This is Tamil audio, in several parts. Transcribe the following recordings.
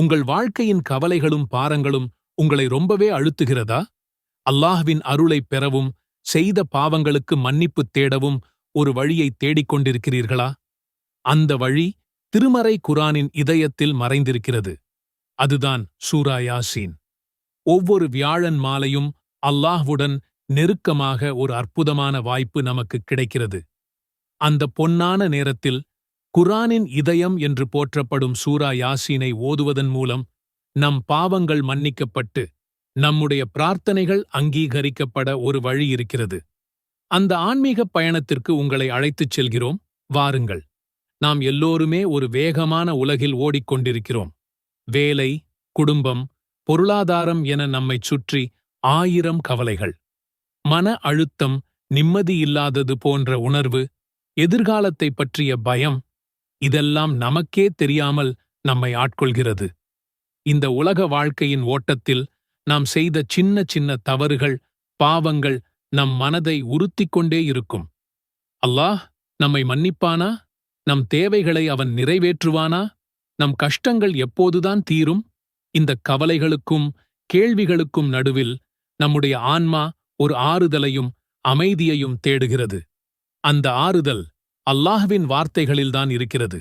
உங்கள் வாழ்க்கையின் கவலைகளும் பாரங்களும் உங்களை ரொம்பவே அழுத்துகிறதா? அல்லாஹ்வின் அருளைப் பெறவும் செய்த பாவங்களுக்கு மன்னிப்பு தேடவும் ஒரு வழியை தேடிக்கொண்டிருக்கிறீர்களா? அந்த வழி திருமறை குரானின் இதயத்தில் மறைந்திருக்கிறது. அதுதான் சூரா யாசீன். ஒவ்வொரு வியாழன் மாலையும் அல்லாஹ்வுடன் நெருக்கமாக ஒரு அற்புதமான வாய்ப்பு நமக்கு கிடைக்கிறது. அந்த பொன்னான நேரத்தில் குரானின் இதயம் என்று போற்றப்படும் சூரா யாசீனை ஓதுவதன் மூலம் நம் பாவங்கள் மன்னிக்கப்பட்டு நம்முடைய பிரார்த்தனைகள் அங்கீகரிக்கப்பட ஒரு வழி இருக்கிறது. அந்த ஆன்மீகப் பயணத்திற்கு உங்களை அழைத்துச் செல்கிறோம். வாருங்கள். நாம் எல்லோருமே ஒரு வேகமான உலகில் ஓடிக்கொண்டிருக்கிறோம். வேலை, குடும்பம், பொருளாதாரம் என நம்மைச் சுற்றி 1000 கவலைகள். மன அழுத்தம், நிம்மதியில்லாதது போன்ற உணர்வு, எதிர்காலத்தைப் பற்றிய பயம், இதெல்லாம் நமக்கே தெரியாமல் நம்மை ஆட்கொள்கிறது. இந்த உலக வாழ்க்கையின் ஓட்டத்தில் நாம் செய்த சின்ன சின்ன தவறுகள், பாவங்கள் நம் மனதை உறுத்திக் கொண்டே இருக்கும். அல்லாஹ் நம்மை மன்னிப்பானா? நம் தேவைகளை அவன் நிறைவேற்றுவானா? நம் கஷ்டங்கள் எப்போதுதான் தீரும்? இந்த கவலைகளுக்கும் கேள்விகளுக்கும் நடுவில் நம்முடைய ஆன்மா ஒரு ஆறுதலையும் அமைதியையும் தேடுகிறது. அந்த ஆறுதல் அல்லாஹ்வின் வார்த்தைகளில்தான் இருக்கிறது.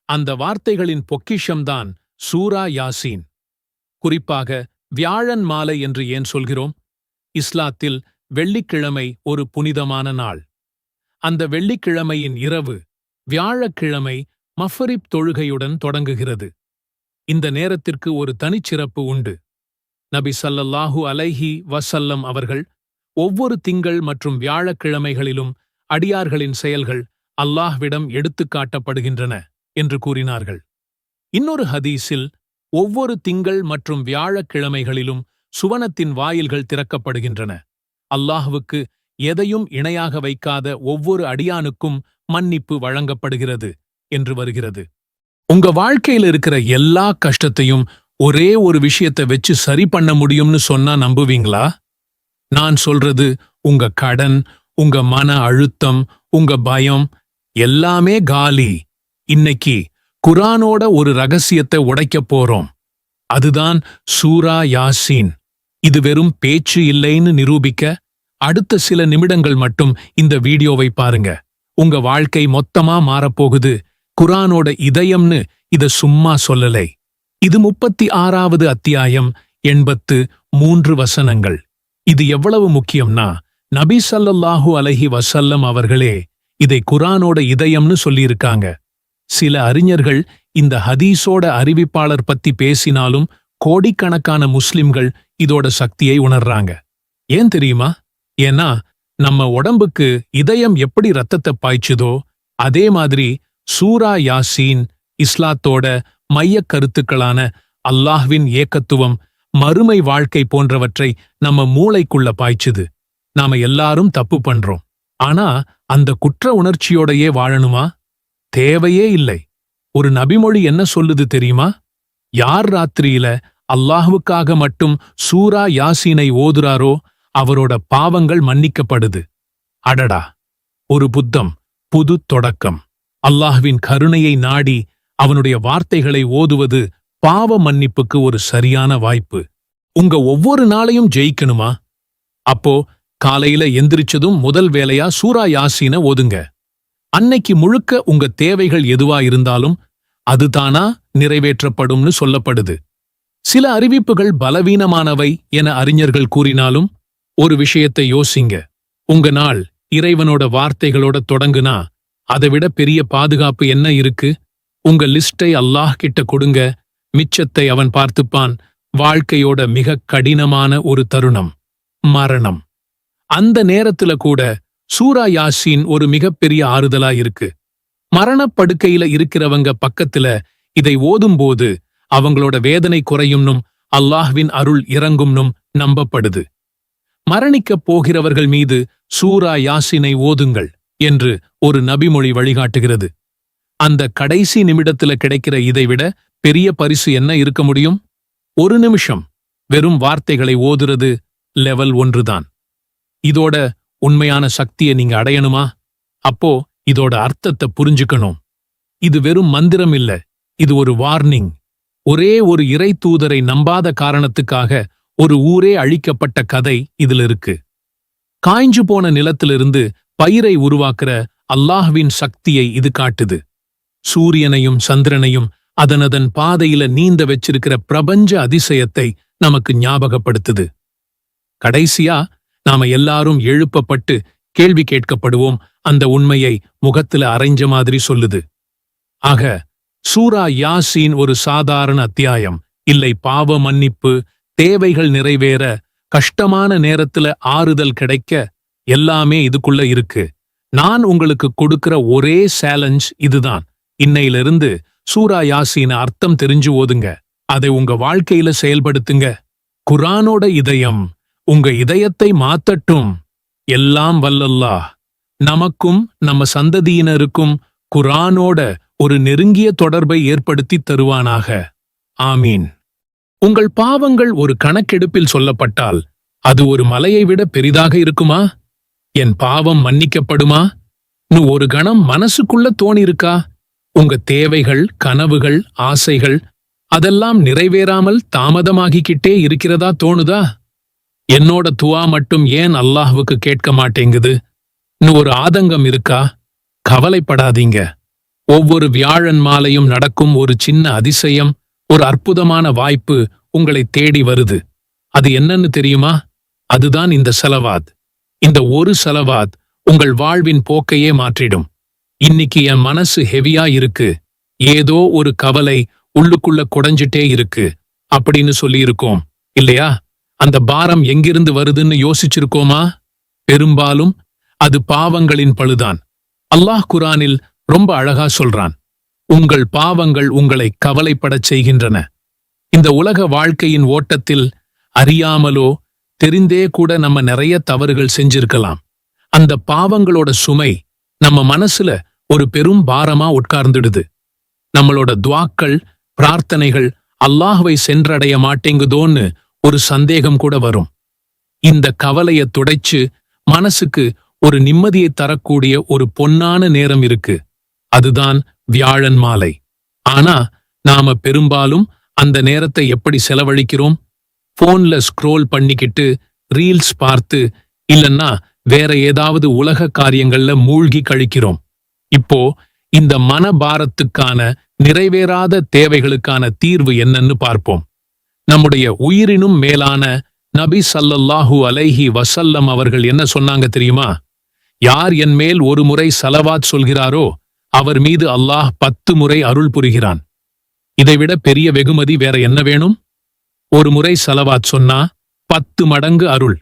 அந்த வார்த்தைகளின் பொக்கிஷம்தான் சூரா யாசீன். குறிப்பாக வியாழன் மாலை என்று ஏன் சொல்கிறோம்? இஸ்லாத்தில் வெள்ளிக்கிழமை ஒரு புனிதமான நாள். அந்த வெள்ளிக்கிழமையின் இரவு வியாழக்கிழமை மஃரிப் தொழுகையுடன் தொடங்குகிறது. இந்த நேரத்திற்கு ஒரு தனிச்சிறப்பு உண்டு. நபி ஸல்லல்லாஹு அலைஹி வஸல்லம் அவர்கள் ஒவ்வொரு திங்கள் மற்றும் வியாழக்கிழமைகளிலும் அடியார்களின் செயல்கள் அல்லாஹ்விடம் எடுத்துக்காட்டப்படுகின்றன என்று கூறினார்கள். இன்னொரு ஹதீஸில் ஒவ்வொரு திங்கள் மற்றும் வியாழக்கிழமைகளிலும் சுவனத்தின் வாயில்கள் திறக்கப்படுகின்றன. அல்லாஹ்வுக்கு எதையும் இணையாக வைக்காத ஒவ்வொரு அடியானுக்கும் மன்னிப்பு வழங்கப்படுகிறது என்று வருகிறது. உங்க வாழ்க்கையில் இருக்கிற எல்லா கஷ்டத்தையும் ஒரே ஒரு விஷயத்தை வச்சு சரி பண்ண முடியும்னு சொன்னா நம்புவீங்களா? நான் சொல்றது உங்க கடன், உங்க மன அழுத்தம், உங்க பயம் எல்லாமே காலி. இன்னைக்கு குரானோட ஒரு ரகசியத்தை உடைக்கப் போறோம். அதுதான் சூரா யாசீன். இது வெறும் பேச்சு இல்லைன்னு நிரூபிக்க அடுத்த சில நிமிடங்கள் மட்டும் இந்த வீடியோவை பாருங்க. உங்க வாழ்க்கை மொத்தமா மாறப்போகுது. குரானோட இதயம்னு இத சும்மா சொல்லலை. இது 36வது அத்தியாயம், 83 வசனங்கள். இது எவ்வளவு முக்கியம்னா, நபி ஸல்லல்லாஹு அலைஹி வஸல்லம் அவர்களே இதை குரானோட இதயம்னு சொல்லியிருக்காங்க. சில அறிஞர்கள் இந்த ஹதீஸோட அறிவிப்பாளர் பத்தி பேசினாலும் கோடிக்கணக்கான முஸ்லிம்கள் இதோட சக்தியை உணர்றாங்க. ஏன் தெரியுமா? ஏன்னா நம்ம உடம்புக்கு இதயம் எப்படி ரத்தத்தை பாய்ச்சுதோ அதே மாதிரி சூரா யாசீன் இஸ்லாத்தோட மையக் கருத்துக்களான அல்லாஹ்வின் ஏகத்துவம், மறுமை வாழ்க்கை போன்றவற்றை நம்ம மூளைக்குள்ள பாய்ச்சுது. நாம எல்லாரும் தப்பு பண்றோம். ஆனா அந்த குற்ற உணர்ச்சியோடையே வாழணுமா? தேவையே இல்லை. ஒரு நபிமொழி என்ன சொல்லுது தெரியுமா? யார் ராத்திரியில அல்லாஹ்வுக்காக மட்டும் சூரா யாசீனை ஓதுறாரோ அவரோட பாவங்கள் மன்னிக்கப்படுது. அடடா, ஒரு புது தொடக்கம். அல்லாஹ்வின் கருணையை நாடி அவனுடைய வார்த்தைகளை ஓதுவது பாவ மன்னிப்புக்கு ஒரு சரியான வாய்ப்பு. உங்க ஒவ்வொரு நாளையும் ஜெயிக்கணுமா? அப்போ காலையில எந்திரிச்சதும் முதல் வேலையா சூரா யாசீனை ஓதுங்க. அன்னைக்கு முழுக்க உங்க தேவைகள் எதுவா இருந்தாலும் அதுதானா நிறைவேற்றப்படும்னு சொல்லப்படுது. சில அறிவிப்புகள் பலவீனமானவை என அறிஞர்கள் கூறினாலும் ஒரு விஷயத்தை யோசிங்க. உங்க நாள் இறைவனோட வார்த்தைகளோட தொடங்குனா அதைவிட பெரிய பாதுகாப்பு என்ன இருக்கு? உங்க லிஸ்டை அல்லாஹ் கிட்ட கொடுங்க. மிச்சத்தை அவன் பார்த்துப்பான். வாழ்க்கையோட மிக கடினமான ஒரு தருணம், மரணம். அந்த நேரத்துல கூட சூரா யாசீன் ஒரு மிகப்பெரிய ஆறுதலா இருக்கு. மரணப்படுக்கையில இருக்கிறவங்க பக்கத்துல இதை ஓதும்போது அவங்களோட வேதனை குறையும்னும் அல்லாஹ்வின் அருள் இறங்கும்னும் நம்பப்படுது. மரணிக்கப் போகிறவர்கள் மீது சூரா யாசீனை ஓதுங்கள் என்று ஒரு நபிமொழி வழிகாட்டுகிறது. அந்த கடைசி நிமிடத்துல கிடைக்கிற இதைவிட பெரிய பரிசு என்ன இருக்க முடியும்? ஒரு நிமிஷம் வெறும் வார்த்தைகளை ஓதுறது லெவல் 1 தான். இதோட உண்மையான சக்தியை நீங்க அடையணுமா? அப்போ இதோட அர்த்தத்தை புரிஞ்சுக்கணும். இது வெறும் மந்திரம் இல்ல, இது ஒரு வார்னிங், ஒரே ஒரு இறை தூதரை நம்பாத காரணத்துக்காக ஒரு ஊரே அழிக்கப்பட்ட கதை இதுல இருக்கு. காய்ஞ்சு போன நிலத்திலிருந்து பயிரை உருவாக்குற அல்லாஹ்வின் சக்தியை இது காட்டுது. சூரியனையும் சந்திரனையும் அதனதன் பாதையில நீந்த வச்சிருக்கிற பிரபஞ்ச அதிசயத்தை நமக்கு ஞாபகப்படுத்துது. கடைசியா நாம எல்லாரும் எழுப்பப்பட்டு கேள்வி கேட்கப்படுவோம். அந்த உண்மையை முகத்துல அரைஞ்ச மாதிரி சொல்லுது. ஆக சூரா யாசீன் ஒரு சாதாரண அத்தியாயம் இல்லை. பாவ மன்னிப்பு, தேவைகள் நிறைவேற, கஷ்டமான நேரத்துல ஆறுதல் கிடைக்க எல்லாமே இதுக்குள்ள இருக்கு. நான் உங்களுக்கு கொடுக்கிற ஒரே சேலஞ்ச் இதுதான். இன்னையிலிருந்து சூரா யாசீன அர்த்தம் தெரிஞ்சு ஓதுங்க. அதை உங்க வாழ்க்கையில செயல்படுத்துங்க. குர்ஆனோட இதயம் உங்க இதயத்தை மாத்தட்டும். எல்லாம் வல்லல்லாஹ் நமக்கும் நம்ம சந்ததியினருக்கும் குர்ஆனோட ஒரு நெருங்கிய தொடர்பை ஏற்படுத்தி தருவானாக. ஆமீன். உங்கள் பாவங்கள் ஒரு கணக்கெடுப்பில் சொல்லப்பட்டால் அது ஒரு மலையை விட பெரிதாக இருக்குமா? என் பாவம் மன்னிக்கப்படுமா? ஒரு கணம் மனசுக்குள்ள தோணிருக்கா? உங்க தேவைகள், கனவுகள், ஆசைகள் அதெல்லாம் நிறைவேறாமல் தாமதமாகிக்கிட்டே இருக்கிறதா தோணுதா? என்னோட துவா மட்டும் ஏன் அல்லாஹ்வுக்கு கேட்க மாட்டேங்குது? ஒரு ஆதங்கம் இருக்கா? கவலைப்படாதீங்க. ஒவ்வொரு வியாழன் மாலையும் நடக்கும் ஒரு சின்ன அதிசயம், ஒரு அற்புதமான வாய்ப்பு உங்களை தேடி வருது. அது என்னன்னு தெரியுமா? அதுதான் இந்த ஸலவாத். இந்த ஒரு ஸலவாத் உங்கள் வாழ்வின் போக்கையே மாற்றிடும். இன்னைக்கு என் மனசு ஹெவியா இருக்கு, ஏதோ ஒரு கவலை உள்ளுக்குள்ள குடைஞ்சிட்டே இருக்கு அப்படின்னு சொல்லியிருக்கோம் இல்லையா? அந்த பாரம் எங்கிருந்து வருதுன்னு யோசிச்சிருக்கோமா? பெரும்பாலும் அது பாவங்களின் பழுதான். அல்லாஹ் குர்ஆனில் ரொம்ப அழகா சொல்றான், உங்கள் பாவங்கள் உங்களை கவலைப்படச் செய்கின்றன. இந்த உலக வாழ்க்கையின் ஓட்டத்தில் அறியாமலோ தெரிந்தே கூட நம்ம நிறைய தவறுகள் செஞ்சிருக்கலாம். அந்த பாவங்களோட சுமை நம்ம மனசுல ஒரு பெரும் பாரமா உட்கார்ந்துடுது. நம்மளோட துவாக்கள், பிரார்த்தனைகள் அல்லாஹ்வை சென்றடைய மாட்டேங்குதோன்னு ஒரு சந்தேகம் கூட வரும். இந்த கவலைய துடைச்சு மனசுக்கு ஒரு நிம்மதியை தரக்கூடிய ஒரு பொன்னான நேரம் இருக்கு. அதுதான் வியாழன் மாலை. ஆனா நாம பெரும்பாலும் அந்த நேரத்தை எப்படி செலவழிக்கிறோம்? போன்ல ஸ்க்ரோல் பண்ணிக்கிட்டு, ரீல்ஸ் பார்த்து, இல்லன்னா வேற ஏதாவது உலக காரியங்கள்ல மூழ்கி கழிக்கிறோம். இப்போ இந்த மனபாரத்துக்கான, நிறைவேறாத தேவைகளுக்கான தீர்வு என்னன்னு பார்ப்போம். நம்முடைய உயிரினும் மேலான நபி ஸல்லல்லாஹு அலைஹி வஸல்லம் அவர்கள் என்ன சொன்னாங்க தெரியுமா? யார் என் மேல் ஒரு முறை ஸலவாத் சொல்கிறாரோ அவர் மீது அல்லாஹ் 10 முறை அருள் புரிகிறான். இதைவிட பெரிய வெகுமதி வேற என்ன வேணும்? ஒரு முறை ஸலவாத் சொன்னா 10 மடங்கு அருள்.